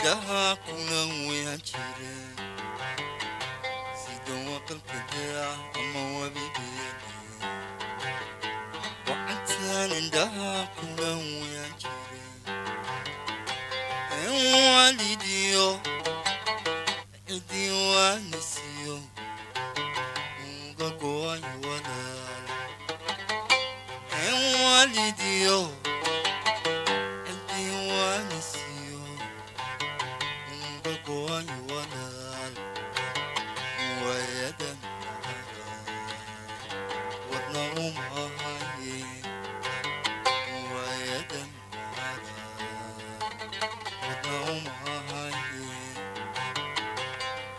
indhaha kuna weyan jire sida waqalka daa ama wabigeeda wacantaan indhaha kuna weyan jire walidiyo cidii waanisiyo uga go'ay walaal walidiyo cidii waanisiyo uga go'ay walaal wayadan wadna umahaye wayadan wadna umahaye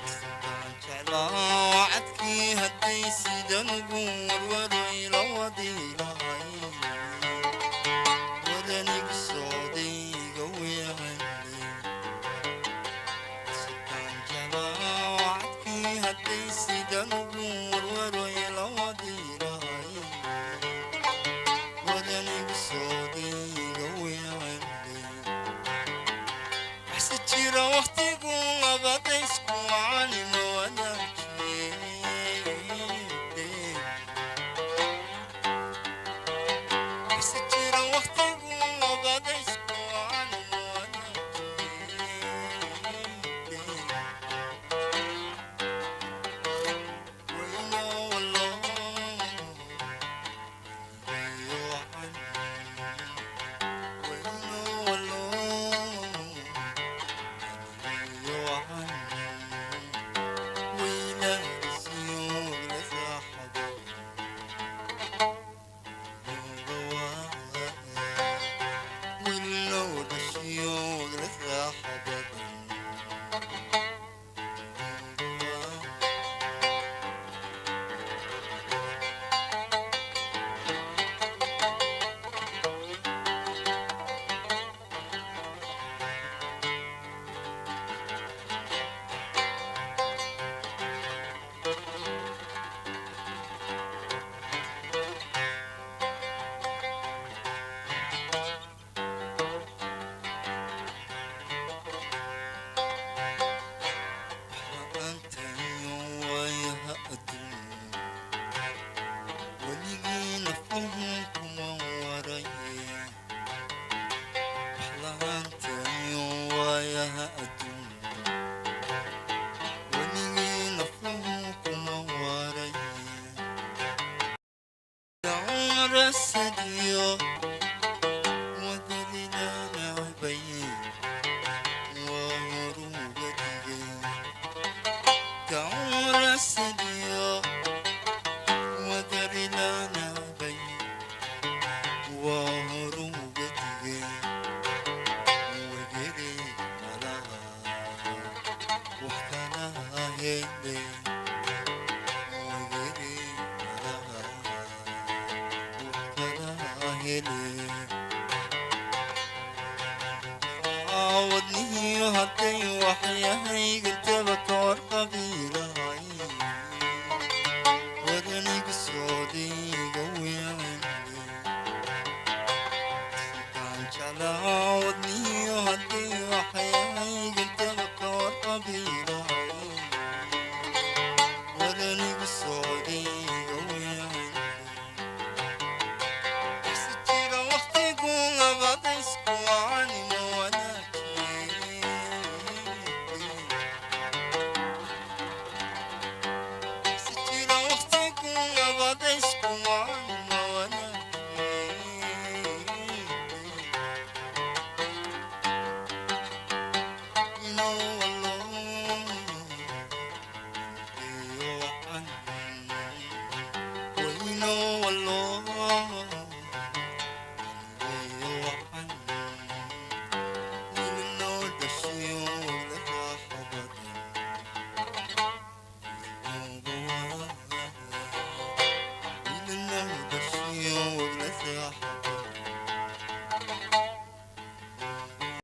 istaan jeclaa wacadkii hadday sidan ugu warwaray la wadiilahay wadanigu socdayga weyahanle istaan jeclaa wacadkii hadday sidan ugu warwaray la wadiilahay wadanigu socdayga weyahanle waxse jira waqtigu labadaysku caalimo wanaagjeede waxse jira waqtigu labadaysku caalimo wanaagjeede wayno wallo wayo wacan wayno wallo wayo wacan وينادسيون لصاحبه واللون الشيوخ لصاحبه أنت ويا أدم ولقينا فهمكم وراي أنت ويا أدم ولقينا فهمكم وراي دعور السديو ودلنا نعبين وهروبتي دعور السديو ودرنا نعبين وهروبتي وجري ملغا وحكنا هيلي وجري ملغا وحكنا هيلي عاودني هدي وحياي قلت بكور قبيلهاي ودني بصوتي قوي عندي سلطان شلا عاودني هدي وحياي قلت بكور قبيلهاي ودني بصوتي قوي عندي ستيرة وقتي قول بديسكو عني موناكي ستيرة وقتي قول بديسكو